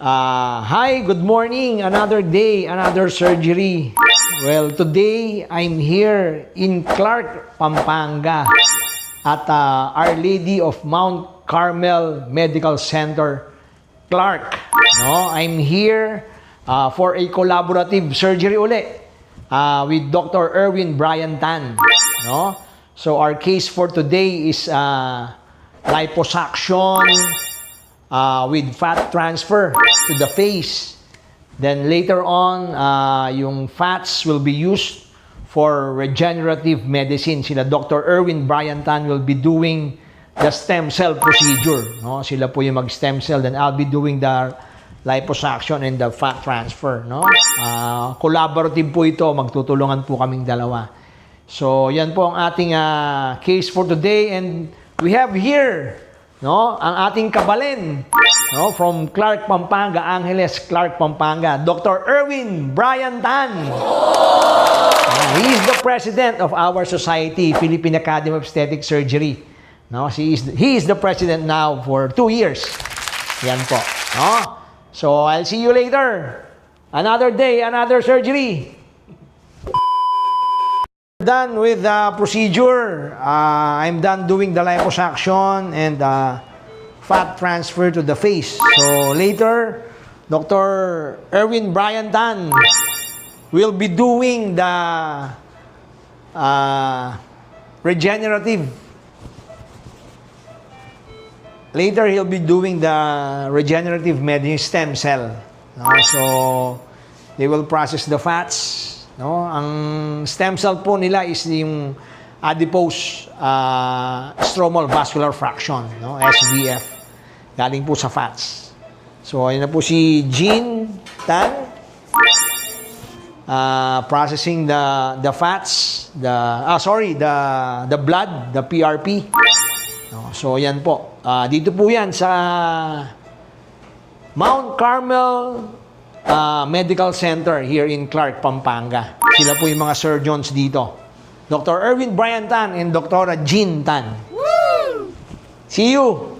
Hi, good morning. Another day, another surgery. Well, today I'm here in Clark, Pampanga at Our Lady of Mount Carmel Medical Center, Clark. No, I'm here for a collaborative surgery uli with Dr. Erwin Brian Tan. No? So our case for today is liposuction with fat transfer to the face. Then later on, yung fats will be used for regenerative medicine. Sila Dr. Erwin Brian Tan will be doing the stem cell procedure. No? Sila po yung mag-stem cell. Then I'll be doing the liposuction and the fat transfer. No? Collaborative po ito. Magtutulungan po kaming dalawa. So, yan po ang ating case for today. And we have here ang ating kabalin from Clark, Pampanga, Angeles, Clark, Pampanga, Dr. Erwin Brian Tan. He is the president of our society, Philippine Academy of Aesthetic Surgery. He is the president now for 2 years. Yan po. So, I'll see you later. Another day, another surgery. Done with the procedure. I'm done doing the liposuction and fat transfer to the face. So later, Dr. Erwin Brian Tan will be doing the regenerative. Later, he'll be doing the regenerative medicine stem cell. So they will process the fats. Ang stem cell po nila is yung adipose stromal vascular fraction, SVF. Galing po sa fats. So, ayun na po si Jean Tan processing the fats, the blood, the PRP. So, yan po. Dito po yan sa Mount Carmel Medical Center here in Clark, Pampanga. Sila po yung mga surgeons dito. Dr. Erwin Brian Tan and Dr. Jean Tan. Woo! See you!